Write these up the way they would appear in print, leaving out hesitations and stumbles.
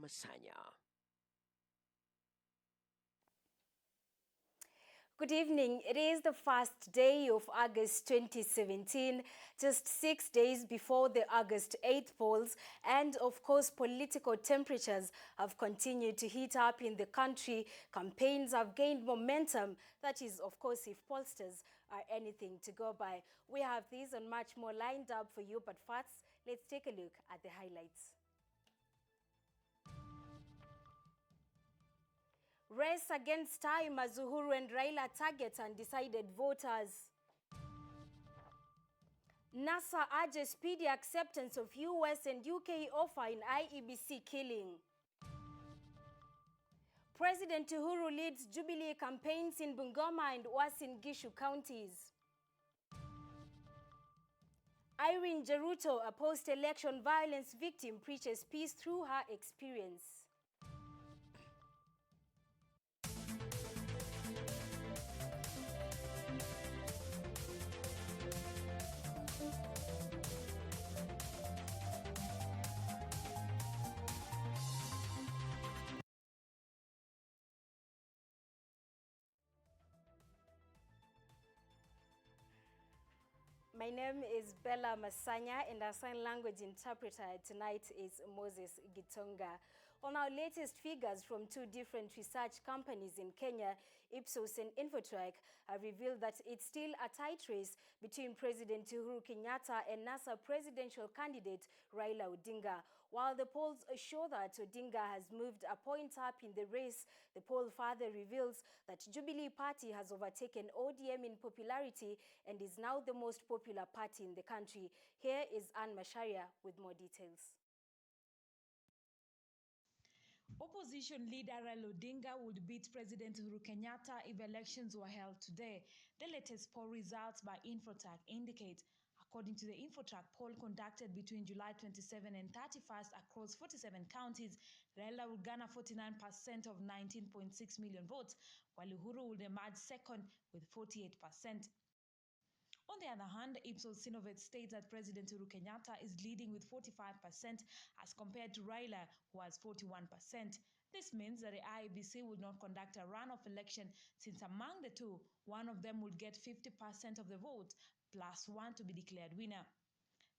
Masanya. Good evening. It is the first day of August 2017, just 6 days before the August 8th polls, and of course political temperatures have continued to heat up in the country. Campaigns have gained momentum. That is, of course, if pollsters are anything to go by. We have these and much more lined up for you, but first, let's take a look at the highlights. Race against time as Uhuru and Raila target undecided voters. NASA urges speedy acceptance of US and UK offer in IEBC killing. President Uhuru leads Jubilee campaigns in Bungoma and Uasin Gishu counties. Irene Jeruto, a post-election violence victim, preaches peace through her experience. My name is Bella Masanya, and our sign language interpreter tonight is Moses Gitonga. On our latest figures from two different research companies in Kenya, Ipsos and Infotrack, have revealed that it's still a tight race between President Uhuru Kenyatta and NASA presidential candidate Raila Odinga. While the polls show that Odinga has moved a point up in the race, the poll further reveals that Jubilee Party has overtaken ODM in popularity and is now the most popular party in the country. Here is Anne Masharia with more details. Opposition leader Raila Odinga would beat President Uhuru Kenyatta if elections were held today. The latest poll results by Infotrack indicate, according to the Infotrack poll conducted between July 27 and 31st across 47 counties, Raila would garner 49% of 19.6 million votes, while Uhuru would emerge second with 48%. On the other hand, Ipsos Synovate states that President Uhuru Kenyatta is leading with 45% as compared to Raila, who has 41%. This means that the IEBC would not conduct a runoff election since among the two, one of them would get 50% of the vote, plus one to be declared winner.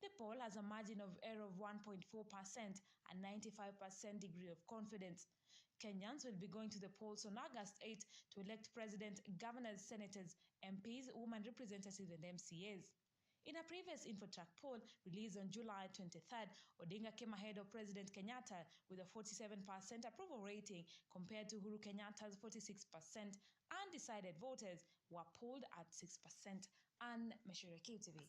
The poll has a margin of error of 1.4% and 95% degree of confidence. Kenyans will be going to the polls on August 8 to elect president, governors, senators, MPs, women representatives, and MCAs. In a previous Infotrack poll released on July 23rd, Odinga came ahead of President Kenyatta with a 47% approval rating compared to Uhuru Kenyatta's 46%. Undecided voters were polled at 6%. And Meshira QTV.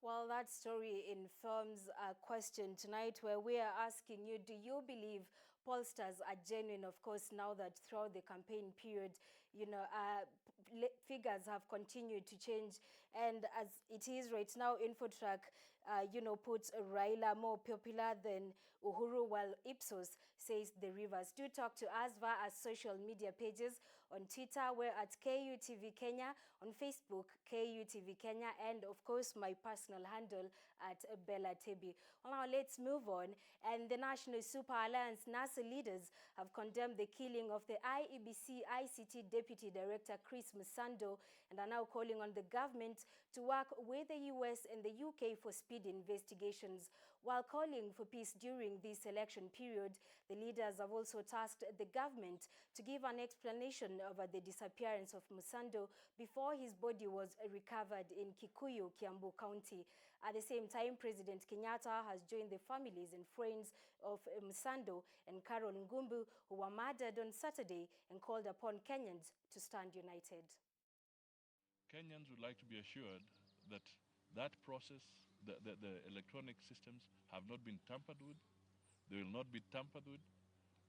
Well, that story informs a question tonight where we are asking you, do you believe pollsters are genuine? Of course, now that throughout the campaign period, figures have continued to change. And as it is right now, Infotrack, puts Raila more popular than Uhuru, while Ipsos says the reverse. Do talk to us via our social media pages. On Twitter, we're at KUTV Kenya. On Facebook, KUTV Kenya. And of course, my personal handle at Bella Tebi. Well, now let's move on. And the National Super Alliance NASA leaders have condemned the killing of the IEBC ICT Deputy Director Chris Msando and are now calling on the government to work with the US and the UK for speedy investigations. While calling for peace during this election period, the leaders have also tasked the government to give an explanation over the disappearance of Msando before his body was recovered in Kikuyu, Kiambu County. At the same time, President Kenyatta has joined the families and friends of Msando and Carol Ngumbu, who were murdered on Saturday, and called upon Kenyans to stand united. Kenyans would like to be assured that that process, the electronic systems have not been tampered with, they will not be tampered with,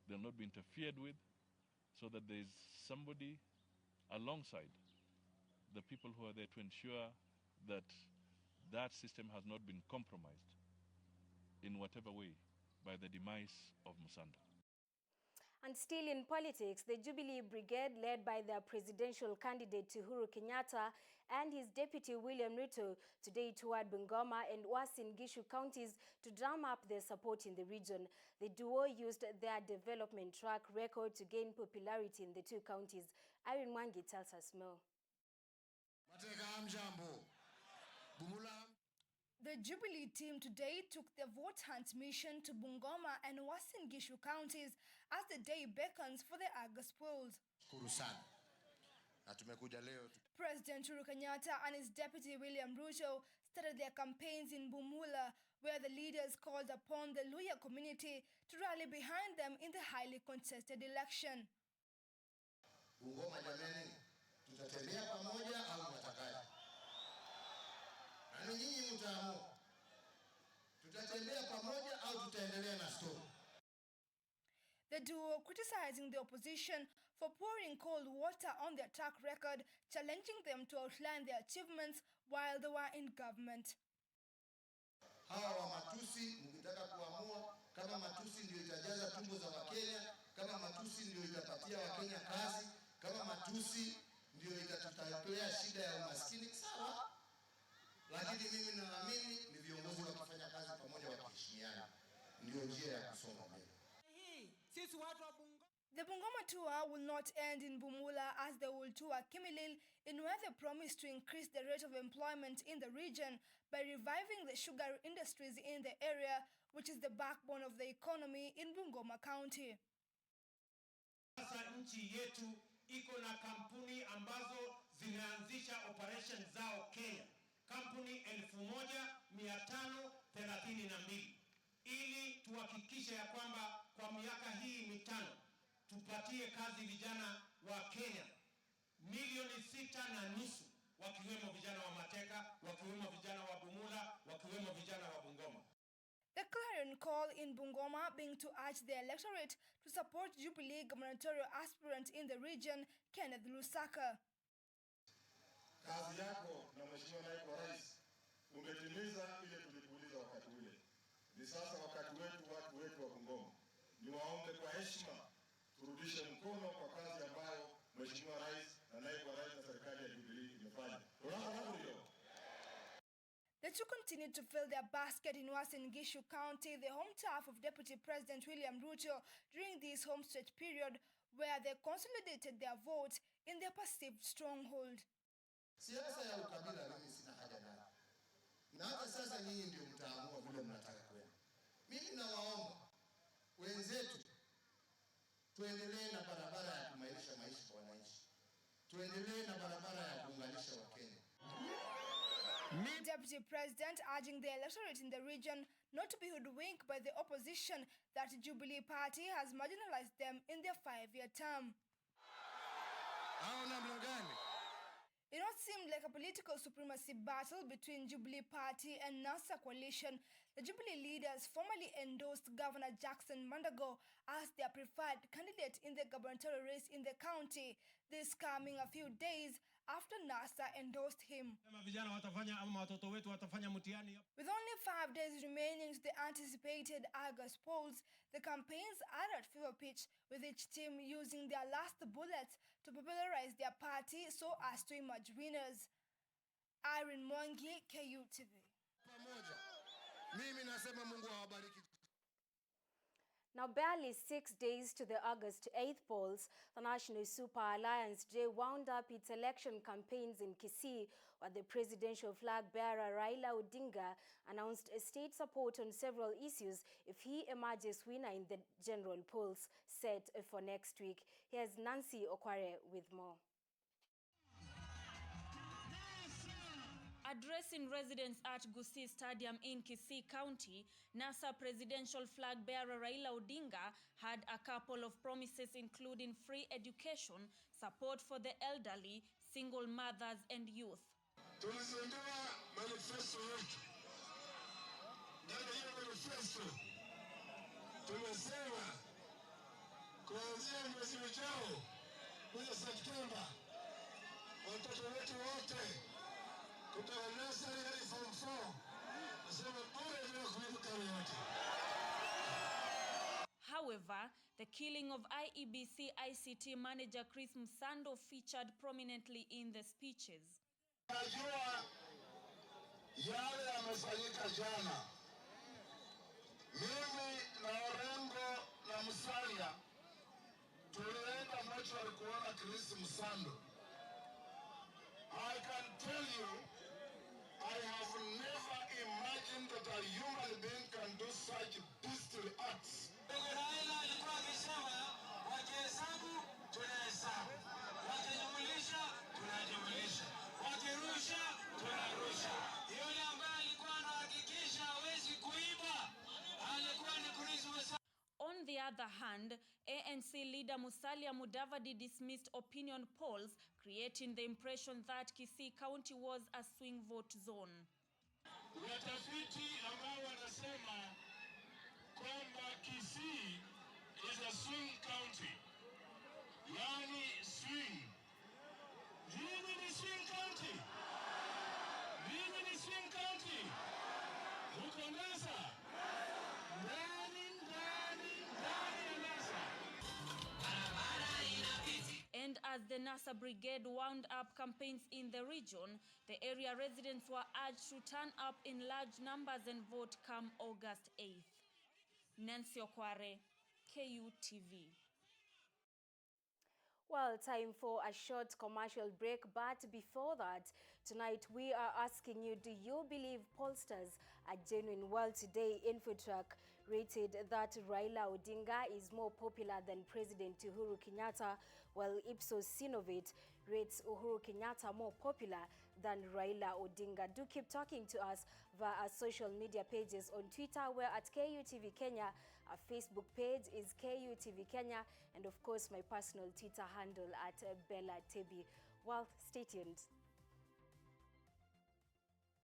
they will not be interfered with, so that there is somebody alongside the people who are there to ensure that that system has not been compromised in whatever way by the demise of Msando. And still in politics, the Jubilee Brigade, led by their presidential candidate Uhuru Kenyatta and his deputy William Ruto, today toured Bungoma and Uasin Gishu counties to drum up their support in the region. The duo used their development track record to gain popularity in the two counties. Irene Mwangi tells us more. The Jubilee team today took their vote hunt mission to Bungoma and Uasin Gishu counties as the day beckons for the August polls. President Uhuru Kenyatta and his deputy William Ruto started their campaigns in Bumula, where the leaders called upon the Luhya community to rally behind them in the highly contested election. Bungoma jameni, tutatembea pamoja au mtakaje? Na nyinyi mtaamua. Tutatembea pamoja au tutaendelea na story? The duo criticizing the opposition for pouring cold water on their track record, challenging them to outline their achievements while they were in government. Hawa wa matusi mkitaka kuamua kama matusi ndio itajaza tumbo za Wakenya, kama matusi ndio itapatia Wakenya kazi, kama matusi ndio itatutatulia shida ya umaskini, sawa. Lakini mimi naamini ni viongozi wakifanya kazi pamoja wakiheshimiana ndio njia ya kusonga mbele. The Bungoma tour will not end in Bumula, as they will tour Kimilil, in where they promise to increase the rate of employment in the region by reviving the sugar industries in the area, which is the backbone of the economy in Bungoma County. Sasa nchi yetu iko na kampuni ambazo zinaanzisha operation zao Kenya. Kampuni 1532 ili tuhakikishe ya kwamba kwa miaka hii mitano tupatie kazi vijana wa Kenya 6.5 milioni, wakiwemo vijana wa Mateka, wakiwemo vijana wa Bumula, wakiwemo vijana wa Bungoma. The clarion call in Bungoma being to urge the electorate to support Jubilee gubernatorial aspirant in the region, Kenneth Lusaka. Kazi yako na Mheshimiwa Naibu wa Rais umetimiza ile tulikuuliza wakati ule. Ni sasa wakati wetu, watu wetu wa Bungoma, niwaombe kwa heshima turudishe mkono kwa kazi ambayo Mheshimiwa Rais na Naibu wa Rais na serikali ya Jubilee imefanya. The two continued to fill their basket in Uasin Gishu County, the home turf of Deputy President William Ruto, during this home stretch period, where they consolidated their vote in their perceived stronghold. Siasa ya ukabila mimi sina haja nayo. Na hata sasa nyinyi ndio mtaamua vile mnataka kwenda. Mimi nawaomba wenzetu tuendelee na barabara ya kumailisha maisha kwa wananchi. Tuendelee na barabara ya kuunganisha Wakenya. Deputy President urging the electorate in the region not to be hoodwinked by the opposition that Jubilee Party has marginalized them in their 5-year term. It not seemed like a political supremacy battle between Jubilee Party and NASA coalition. The Jubilee leaders formally endorsed Governor Jackson Mandago as their preferred candidate in the gubernatorial race in the county, this coming a few days after NASA endorsed him. With only 5 days remaining to the anticipated August polls, the campaigns are at fever pitch, with each team using their last bullets to popularize their party so as to emerge winners. Irene Mwangi, KUTV. Now, barely 6 days to the August 8th polls, the National Super Alliance Day wound up its election campaigns in Kisii, where the presidential flag bearer Raila Odinga announced state support on several issues if he emerges winner in the general polls set for next week. Here's Nancy Okware with more. Addressing residents at Gusii Stadium in Kisii County, NASA presidential flag bearer Raila Odinga had a couple of promises, including free education, support for the elderly, single mothers and youth. Tulizindua manifesto yetu. Ndani ya manifesto tumesema kuanzia mwezi ujao, mwezi Septemba, watoto wetu wote kutoka nursery hadi form 4 nasema bure bila kulipa karo yote. However, The killing of IEBC ICT manager Chris Msando featured prominently in the speeches. Najua yale yamefanyika jana. Mimi na Orengo na Musalia tulienda mortuary kuona Chris Msando. I can tell you, I have never imagined that a human being can do such beastly acts. Raila alikuwa akisema wakihesabu tunahesabu, wakijumulisha tunajumulisha, wakirusha tunarusha. Yule ambaye alikuwa anahakikisha hawezi kuiba alikuwa ni Chris Msando. On the other hand, ANC leader Musalia Mudavadi dismissed opinion polls, creating the impression that Kisii County was a swing vote zone. Watafiti ambao wanasema kwamba Kisii is a swing county. Yani swing. Nini ni swing county? Nini ni swing county? Huko NASA. Ndani ya NASA. And as the NASA brigade wound up campaigns in the region, the area residents were urged to turn up in large numbers and vote come August 8th. Nancy Okware, KUTV. Well, time for a short commercial break, but before that, tonight we are asking you, do you believe pollsters are genuine? Well, today, InfoTrack rated that Raila Odinga is more popular than President Uhuru Kenyatta, while Ipsos Synovate rates Uhuru Kenyatta more popular than Raila Odinga. Do keep talking to us via our social media pages. On Twitter, we're at KUTV Kenya. Our Facebook page is KUTV Kenya. And of course, my personal Twitter handle at Bella Tebi. Well, stay tuned.